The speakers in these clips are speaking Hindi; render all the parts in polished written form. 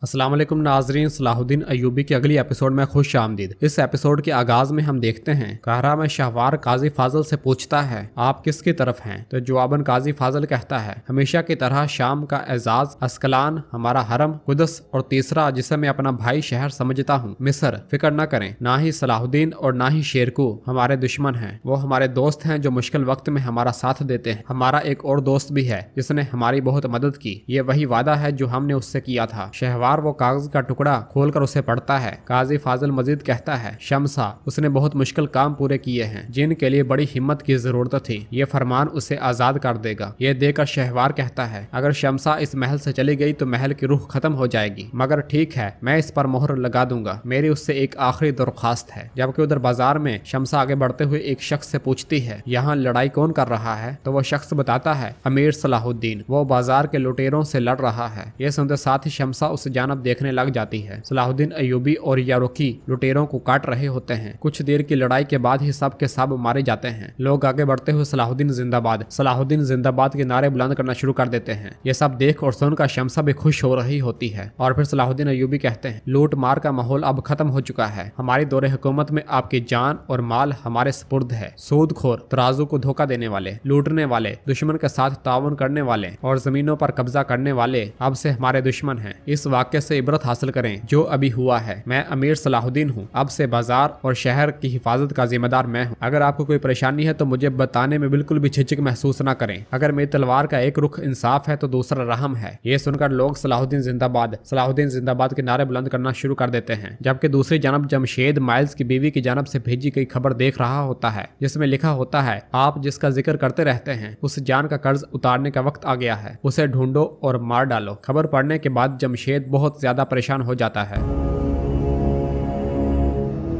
अस्सलाम वालेकुम नाजरीन, सलाहुद्दीन अय्यूबी की अगली एपिसोड में खुश आमदीद। इस एपिसोड के आगाज में हम देखते हैं कहरा में शहवार काजी फाजल से पूछता है आप किसकी तरफ हैं, तो जवाबन काजी फाजल कहता है हमेशा की तरह शाम का एजाज, अस्कलान हमारा हरम, कुदस और तीसरा जिसे मैं अपना भाई शहर समझता हूँ मिस्र। फिक्र न करें, ना ही सलाहुद्दीन और ना ही शेरकू हमारे दुश्मन हैं, वो हमारे दोस्त हैं जो मुश्किल वक्त में हमारा साथ देते हैं। हमारा एक और दोस्त भी है जिसने हमारी बहुत मदद की, ये वही वादा है जो हमने उससे किया था। शहवार वो कागज का टुकड़ा खोलकर उसे पढ़ता है। काजी फाजल मजीद कहता है शमसा, उसने बहुत मुश्किल काम पूरे किए हैं जिनके लिए बड़ी हिम्मत की जरूरत थी, ये फरमान उसे आजाद कर देगा। ये देकर शहवार कहता है अगर शमसा इस महल से चली गई तो महल की रूह खत्म हो जाएगी, मगर ठीक है मैं इस पर मोहर लगा दूंगा, मेरी उससे एक आखिरी दरख्वास्त है। जबकि उधर बाजार में शमसा आगे बढ़ते हुए एक शख्स से पूछती है यहाँ लड़ाई कौन कर रहा है, तो वो शख्स बताता है अमीर सलाहुद्दीन, वो बाजार के लुटेरों से लड़ रहा है। ये सुनते साथ ही शमसा उस जानब देखने लग जाती है। सलाहुद्दीन अय्यूबी और यारुकी लुटेरों को काट रहे होते हैं। कुछ देर की लड़ाई के बाद ही सब के सब मारे जाते हैं। लोग आगे बढ़ते हुए सलाहुद्दीन जिंदाबाद के नारे बुलंद करना शुरू कर देते हैं। ये सब देख और सुनकर शमसा भी खुश हो रही होती है। और फिर सलाहुद्दीन अय्यूबी कहते हैं लूट मार का माहौल अब खत्म हो चुका है, हमारी दौरे हुकूमत में आपकी जान और माल हमारे सुपुर्द है। सूदखोर, तराजू को धोखा देने वाले, लूटने वाले, दुश्मन के साथ ताउन करने वाले और जमीनों पर कब्जा करने वाले अब से हमारे दुश्मन हैं। इस वाक्य से इबरत हासिल करें जो अभी हुआ है। मैं अमीर सलाहुद्दीन हूँ, अब से बाजार और शहर की हिफाजत का जिम्मेदार मैं हूँ। अगर आपको कोई परेशानी है तो मुझे बताने में बिल्कुल भी झिझक महसूस न करें। अगर मेरी तलवार का एक रुख इंसाफ है तो दूसरा रहम है। ये सुनकर लोग सलाहुद्दीन जिंदाबाद के नारे बुलंद करना शुरू कर देते हैं। जबकि दूसरी जानब जमशेद माइल्स की बीवी की जानब से भेजी गई खबर देख रहा होता है जिसमें लिखा होता है आप जिसका जिक्र करते रहते हैं उस जान का कर्ज उतारने का वक्त आ गया है, उसे ढूंढो और मार डालो। खबर पढ़ने के बाद जमशेद बहुत ज्यादा परेशान हो जाता है।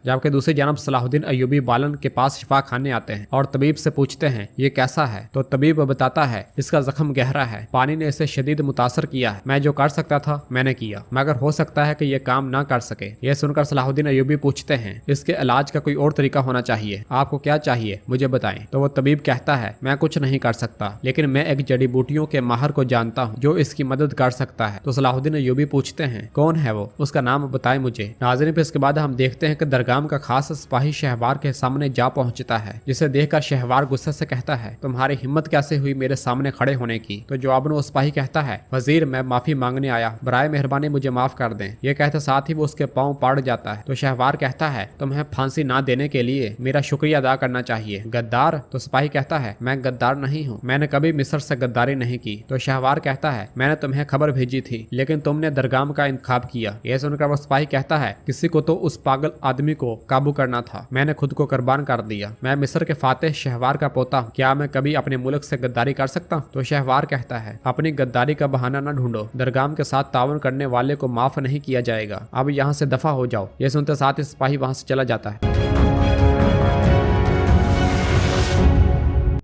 जबकि दूसरी जानब सलाहुद्दीन अय्यूबी बालन के पास शिफा खाने आते हैं और तबीब से पूछते हैं ये कैसा है, तो तबीब बताता है इसका जख्म गहरा है, पानी ने इसे शदीद मुतासर किया है, मैं जो कर सकता था मैंने किया, मगर हो सकता है कि ये काम ना कर सके। यह सुनकर सलाहुद्दीन अय्यूबी पूछते हैं इसके इलाज का कोई और तरीका होना चाहिए, आपको क्या चाहिए मुझे बताएं। तो वो तबीब कहता है मैं कुछ नहीं कर सकता, लेकिन मैं एक जड़ी बूटियों के माहर को जानता हूँ जो इसकी मदद कर सकता है। तो सलाहुद्दीन अय्यूबी पूछते हैं कौन है वो, उसका नाम बताए मुझे। नाज़रीन, फिर इसके बाद हम देखते हैं कि दरगाह का खास सिपाही शहवार के सामने जा पहुंचता है, जिसे देखकर शहवार गुस्से से कहता है तुम्हारी हिम्मत कैसे हुई मेरे सामने खड़े होने की। तो जवाब में वो सिपाही कहता है वजीर मैं माफी मांगने आया, बराए मेहरबानी मुझे माफ कर दें। ये कहते साथ ही वो उसके पांव पाड़ जाता है। तो शहवार कहता है तुम्हें फांसी ना देने के लिए मेरा शुक्रिया अदा करना चाहिए। गद्दार, तो सिपाही कहता है मैं गद्दार नहीं हूँ, मैंने कभी मिस्र से गद्दारी नहीं की। तो शहवार कहता है मैंने तुम्हें खबर भेजी थी लेकिन तुमने दरगाह का इंतखाब किया। यह सुनकर वो सिपाही कहता है किसी को तो उस पागल आदमी को काबू करना था, मैंने खुद को कुर्बान कर दिया। मैं मिस्र के फातेह शहवार का पोता हूँ, क्या मैं कभी अपने मुल्क से गद्दारी कर सकता हूँ। तो शहवार कहता है अपनी गद्दारी का बहाना न ढूंढो, दरगाह के साथ तावन करने वाले को माफ नहीं किया जाएगा, अब यहाँ से दफा हो जाओ। ये सुनते साथ ही सिपाही वहां से चला जाता है।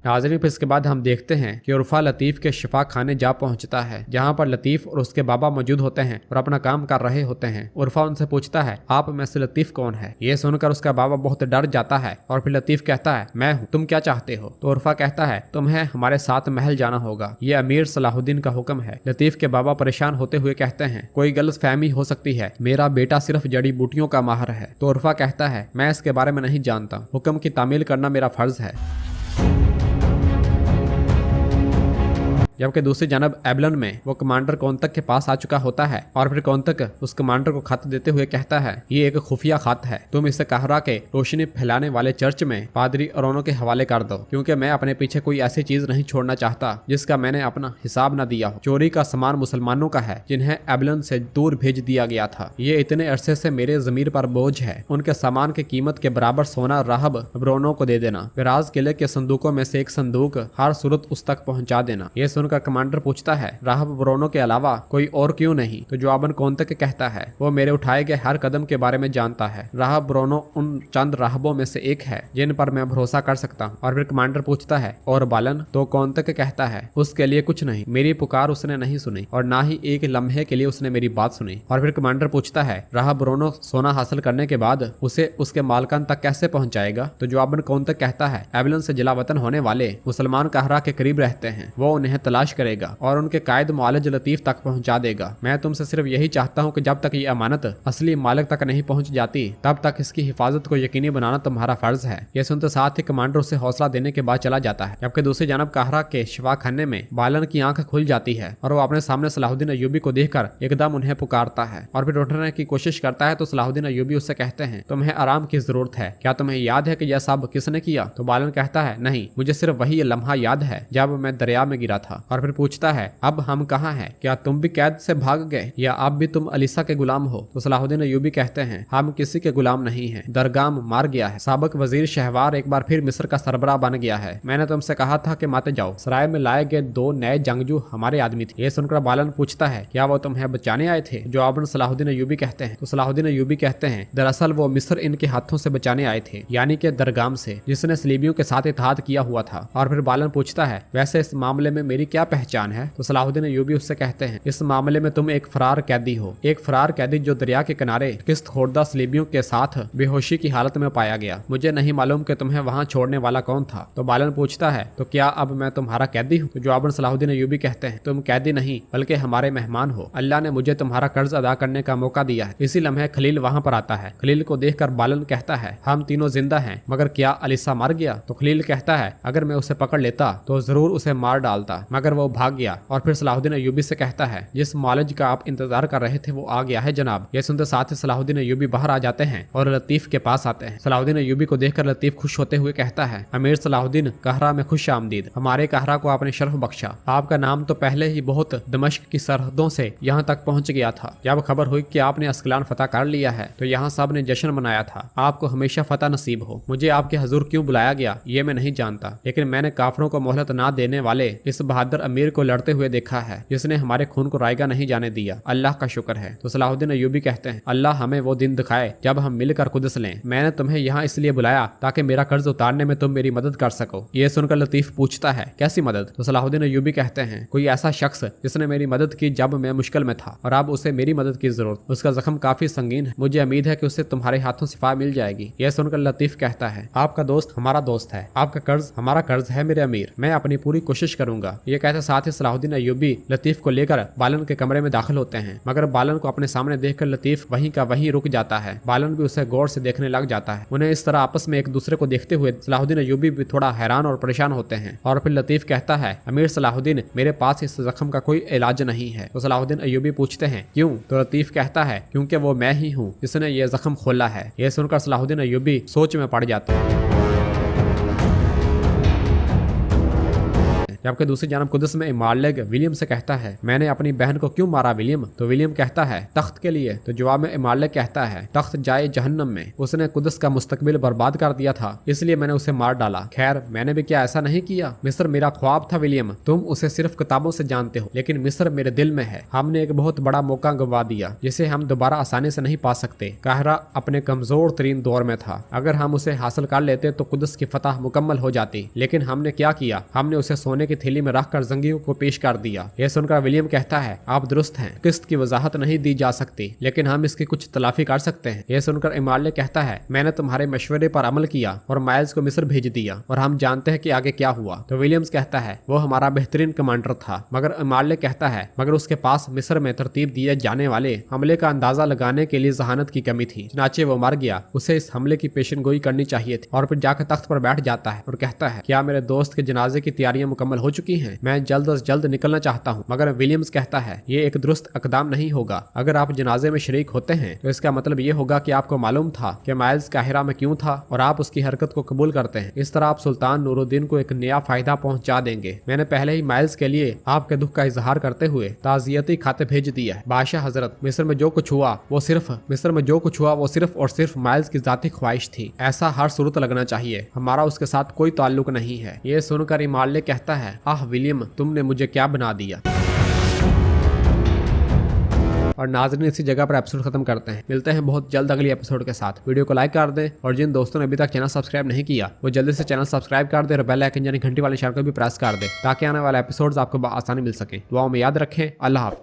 नाज़रीन, फिर इसके बाद हम देखते हैं कि उर्फा लतीफ के शिफा खाने जा पहुंचता है, जहां पर लतीफ और उसके बाबा मौजूद होते हैं और अपना काम कर रहे होते हैं। उर्फा उनसे पूछता है आप में से लतीफ कौन है। ये सुनकर उसका बाबा बहुत डर जाता है और फिर लतीफ कहता है मैं हूँ, तुम क्या चाहते हो। तो उर्फा कहता है तुम्हें हमारे साथ महल जाना होगा, ये अमीर सलाहुद्दीन का हुक्म है। लतीफ के बाबा परेशान होते हुए कहते हैं कोई गलतफहमी हो सकती है, मेरा बेटा सिर्फ जड़ी बूटियों का माहिर है। तो उर्फा कहता है मैं इसके बारे में नहीं जानता, हुक्म की तामील करना मेरा फर्ज है। जबकि दूसरी जानब एबलन में वो कमांडर कौंतक के पास आ चुका होता है और फिर कौंतक उस कमांडर को खत देते हुए कहता है ये एक खुफिया खत है, तुम इसे कहरा के रोशनी फैलाने वाले चर्च में पादरी अरोनो के हवाले कर दो, क्योंकि मैं अपने पीछे कोई ऐसी चीज नहीं छोड़ना चाहता जिसका मैंने अपना हिसाब न दिया हो। चोरी का सामान मुसलमानों का है जिन्हें एबलन से दूर भेज दिया गया था, ये इतने अरसे से मेरे जमीर पर बोझ है, उनके सामान की कीमत के बराबर सोना राहब अब्रोनो को दे देना, विराज किले के संदूकों में से एक संदूक हर सूरत उस तक पहुंचा देना। ये सुनकर कमांडर पूछता है राहब ब्रोनो के अलावा कोई और क्यों नहीं। तो जवाबन कौंतक कहता है वो मेरे उठाए गए हर कदम के बारे में जानता है, राहब ब्रोनो उन चंद राहबों में से एक है जिन पर मैं भरोसा कर सकता हूँ। और फिर कमांडर पूछता है और बालन। तो कौंतक कहता है उसके लिए कुछ नहीं, मेरी पुकार उसने नहीं सुनी और ना ही एक लम्हे के लिए उसने मेरी बात सुनी। और फिर कमांडर पूछता है राहब ब्रोनो सोना हासिल करने के बाद उसे उसके मालकान तक कैसे पहुंचाएगा। तो जवाबन कौंतक कहता है एबलन से जलावतन होने वाले मुसलमान कहरा के करीब रहते हैं, वो उन्हें तलाश करेगा और उनके कायद मुआलिज लतीफ तक पहुंचा देगा। मैं तुमसे सिर्फ यही चाहता हूँ कि जब तक ये अमानत असली मालिक तक नहीं पहुंच जाती तब तक इसकी हिफाजत को यकीनी बनाना तुम्हारा फर्ज है। यह सुनते साथ ही कमांडर उसे हौसला देने के बाद चला जाता है। जबकि दूसरी जानब काहरा के शिफा खाने में बालन की आंख खुल जाती है और वो अपने सामने सलाहुद्दीन अय्यूबी को देखकर एकदम उन्हें पुकारता है और फिर उठने की कोशिश करता है। तो सलाहुद्दीन अय्यूबी उससे कहते हैं, तुम्हें आराम की जरूरत है, क्या तुम्हें याद है कि यह सब किसने किया? तो बालन कहता है, नहीं, मुझे सिर्फ वही लम्हा याद है जब मैं दरिया में गिरा था। और फिर पूछता है, अब हम कहाँ हैं? क्या तुम भी कैद से भाग गए या अब भी तुम अलीसा के गुलाम हो? तो सलाहुद्दीन अय्यूबी कहते हैं, हम किसी के गुलाम नहीं हैं, दरगाम मार गया है। साबिक वजीर शहवार एक बार फिर मिस्र का सरबराह बन गया है। मैंने तुमसे कहा था कि मत जाओ। सराय में लाए गए 2 नए जंगजू हमारे आदमी थे। ये सुनकर बालन पूछता है, क्या वो तुम्हें बचाने आए थे? जवाबन सलाहुद्दीन अय्यूबी कहते हैं। तो सलाहुद्दीन अय्यूबी कहते हैं, दरअसल वो मिस्र इनके हाथों से बचाने आए थे, यानी कि दरगाम से, जिसने सलीबियों के साथ इत्तेहाद किया हुआ था। और फिर बालन पूछता है, वैसे इस मामले में मेरी क्या पहचान है? तो सलाहुद्दीन अय्यूबी उससे कहते हैं, इस मामले में तुम एक फरार कैदी हो, एक फरार कैदी जो दरिया के किनारे किस्त खोरदा सलीबियों के साथ बेहोशी की हालत में पाया गया। मुझे नहीं मालूम कि तुम्हें वहां छोड़ने वाला कौन था। तो बालन पूछता है, तो क्या अब मैं तुम्हारा कैदी हूँ? तो जवाबन सलाहुद्दीन अय्यूबी कहते हैं, तुम कैदी नहीं बल्कि हमारे मेहमान हो। अल्लाह ने मुझे तुम्हारा कर्ज अदा करने का मौका दिया है। इसी लम्हे खलील वहां पर आता है। खलील को देखकर बालन कहता है, हम तीनों जिंदा हैं, मगर क्या अलीसा मर गया? तो खलील कहता है, अगर मैं उसे पकड़ लेता तो जरूर उसे मार डालता, मगर वो भाग गया। और फिर सलाहुद्दीन अय्यूबी से कहता है, जिस मालिज का आप इंतजार कर रहे थे वो आ गया है जनाब। ये सुनते साथ ही सलाहुद्दीन अय्यूबी बाहर आ जाते हैं और लतीफ के पास आते हैं। सलाहुद्दीन अय्यूबी को देखकर लतीफ खुश होते हुए कहता है, अमीर सलाहुद्दीन, कहरा में खुश आमदीद। हमारे कहरा को आपने शर्फ बख्शा। आपका नाम तो पहले ही बहुत दमिश्क की सरहदों से यहाँ तक पहुँच गया था। जब खबर हुई कि आपने अस्कलान फतह कर लिया है तो यहाँ सब ने जश्न मनाया था। आपको हमेशा फतह नसीब हो। मुझे आपके हजूर क्यों बुलाया गया ये मैं नहीं जानता, लेकिन मैंने काफरों को मोहलत ना देने वाले इस बहादुर अमीर को लड़ते हुए देखा है, जिसने हमारे खून को रायगा नहीं जाने दिया। अल्लाह का शुक्र है। तो सलाहुद्दीन अय्यूबी कहते हैं, अल्लाह हमें वो दिन दिखाए जब हम मिलकर कुदस लें। मैंने तुम्हें यहाँ इसलिए बुलाया ताकि मेरा कर्ज उतारने में तुम मेरी मदद कर सको। ये सुनकर लतीफ पूछता है, कैसी मदद? तो सलाहुद्दीन अय्यूबी कहते हैं, कोई ऐसा शख्स जिसने मेरी मदद की जब मैं मुश्किल में था और अब उसे मेरी मदद की जरूरत। उसका जख्म काफी संगीन है, मुझे उम्मीद है कि उसे तुम्हारे हाथों शिफा मिल जाएगी। यह सुनकर लतीफ कहता है, आपका दोस्त हमारा दोस्त है, आपका कर्ज हमारा कर्ज है मेरे अमीर, मैं अपनी पूरी कोशिश करूंगा। ये कहते साथ ही सलाहुद्दीन अय्यूबी लतीफ को लेकर बालन के कमरे में दाखिल होते हैं, मगर बालन को अपने सामने देखकर लतीफ वहीं का वहीं रुक जाता है। बालन भी उसे गौर से देखने लग जाता है। उन्हें इस तरह आपस में एक दूसरे को देखते हुए सलाहुद्दीन अय्यूबी भी थोड़ा हैरान और परेशान होते हैं। और फिर लतीफ कहता है, अमीर सलाहुद्दीन, मेरे पास इस जख्म का कोई इलाज नहीं है। तो सलाहुद्दीन अय्यूबी पूछते हैं, क्यों? तो लतीफ कहता है, क्योंकि वो मैं ही हूँ जिसने ये जख्म खोला है। यह सुनकर सलाहुद्दीन अय्यूबी सोच में पड़ जाते हैं। जबकि दूसरी जानब कुदस में इमारलेग विलियम से कहता है, मैंने अपनी बहन को क्यों मारा विलियम? तो विलियम कहता है, तख्त के लिए। तो जवाब में इमारलेग कहता है, तख्त जाए जहन्नम में, उसने कुदस का मुस्तकबिल बर्बाद कर दिया था, इसलिए मैंने उसे मार डाला। खैर, मैंने भी क्या ऐसा नहीं किया? मिस्र मेरा ख्वाब था विलियम, तुम उसे सिर्फ किताबों से जानते हो, लेकिन मिस्र मेरे दिल में है। हमने एक बहुत बड़ा मौका गंवा दिया जिसे हम दोबारा आसानी से नहीं पा सकते। काहिरा अपने कमजोर तरीन दौर में था, अगर हम उसे हासिल कर लेते तो कुदस की फतह मुकम्मल हो जाती, लेकिन हमने क्या किया? हमने उसे सोने की थैली में रखकर जंगियों को पेश कर दिया। यह सुनकर विलियम कहता है, आप दुरुस्त हैं, किस्त की वजाहत नहीं दी जा सकती, लेकिन हम इसकी कुछ तलाफी कर सकते हैं। यह सुनकर इमारले कहता है, मैंने तुम्हारे मशवरे पर अमल किया और माइल्स को मिस्र भेज दिया और हम जानते हैं कि आगे क्या हुआ। तो विलियम्स कहता है, वो हमारा बेहतरीन कमांडर था, मगर इमारले कहता है, मगर उसके पास मिस्र में तरतीब दिए जाने वाले हमले का अंदाजा लगाने के लिए जहानत की कमी थी, चुनाचे वो मर गया। उसे इस हमले की पेशनगोई करनी चाहिए थी। और फिर जाकर तख्त पर बैठ जाता है और कहता है, क्या मेरे दोस्त के जनाजे की तैयारियां मुकम्मल हो चुकी हैं? मैं जल्द अज जल्द निकलना चाहता हूँ। मगर विलियम्स कहता है, ये एक दुरुस्त अकदाम नहीं होगा। अगर आप जनाजे में शरीक होते हैं तो इसका मतलब ये होगा कि आपको मालूम था कि माइल्स काहिरा में क्यों था और आप उसकी हरकत को कबूल करते हैं। इस तरह आप सुल्तान नूरुद्दीन को एक नया फायदा पहुंचा देंगे। मैंने पहले ही माइल्स के लिए आपके दुख का इजहार करते हुए ताजियती खाते भेज दिया है। बादशाह हजरत, मिस्र में जो कुछ हुआ वो सिर्फ और सिर्फ माइल्स की जाती ख्वाहिश थी। ऐसा हर सूरत लगना चाहिए, हमारा उसके साथ कोई ताल्लुक नहीं है। ये सुनकर इमारले कहता है, आह विलियम, तुमने मुझे क्या बना दिया। और नाज़रीन, इसी जगह पर एपिसोड खत्म करते हैं। मिलते हैं बहुत जल्द अगली एपिसोड के साथ। वीडियो को लाइक कर दें और जिन दोस्तों ने अभी तक चैनल सब्सक्राइब नहीं किया वो जल्दी से चैनल सब्सक्राइब कर दे और बेल आइकन यानी घंटी वाले इशारे को भी प्रेस कर दे ताकि आने वाले एपिसोड्स आपको आसानी मिल सके। दुआओं में याद रखें। अल्लाह हाफ़िज़।